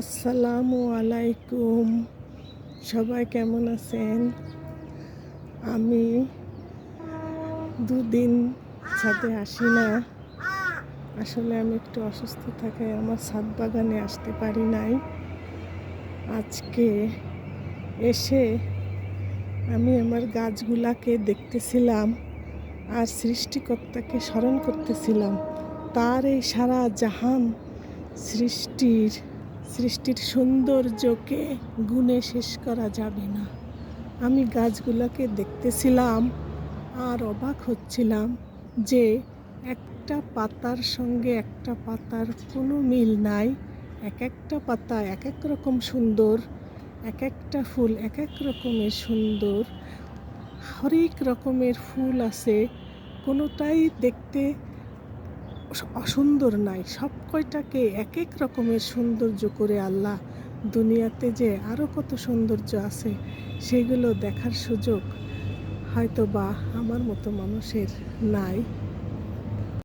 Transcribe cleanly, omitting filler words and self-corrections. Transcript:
আসসালামু আলাইকুম। সবাই কেমন আছেন? আমি দুদিন ছাদে আসি না। আসলে আমি একটু অসুস্থ থাকায় আমার ছাদ বাগানে আসতে পারি নাই। আজকে এসে আমি আমার গাছগুলাকে দেখতেছিলাম আর সৃষ্টিকর্তাকে স্মরণ করতেছিলাম। তার এই সারা জাহান সৃষ্টির সৌন্দর্যকে গুণে শেষ করা যাবে না। আমি গাছগুলোকে দেখতেছিলাম আর অবাক হচ্ছিলাম যে একটা পাতার সঙ্গে একটা পাতার কোনো মিল নাই। এক একটা পাতা এক এক রকম সুন্দর, এক একটা ফুল এক এক রকমের সুন্দর। হরেক রকমের ফুল আছে, কোনোটাই দেখতে অসুন্দর নাই। সব কয়টাকে এক এক রকমের সৌন্দর্য করে আল্লাহ দুনিয়াতে যে আরও কত সৌন্দর্য আছে সেগুলো দেখার সুযোগ হয়তো বা আমার মতো মানুষের নাই।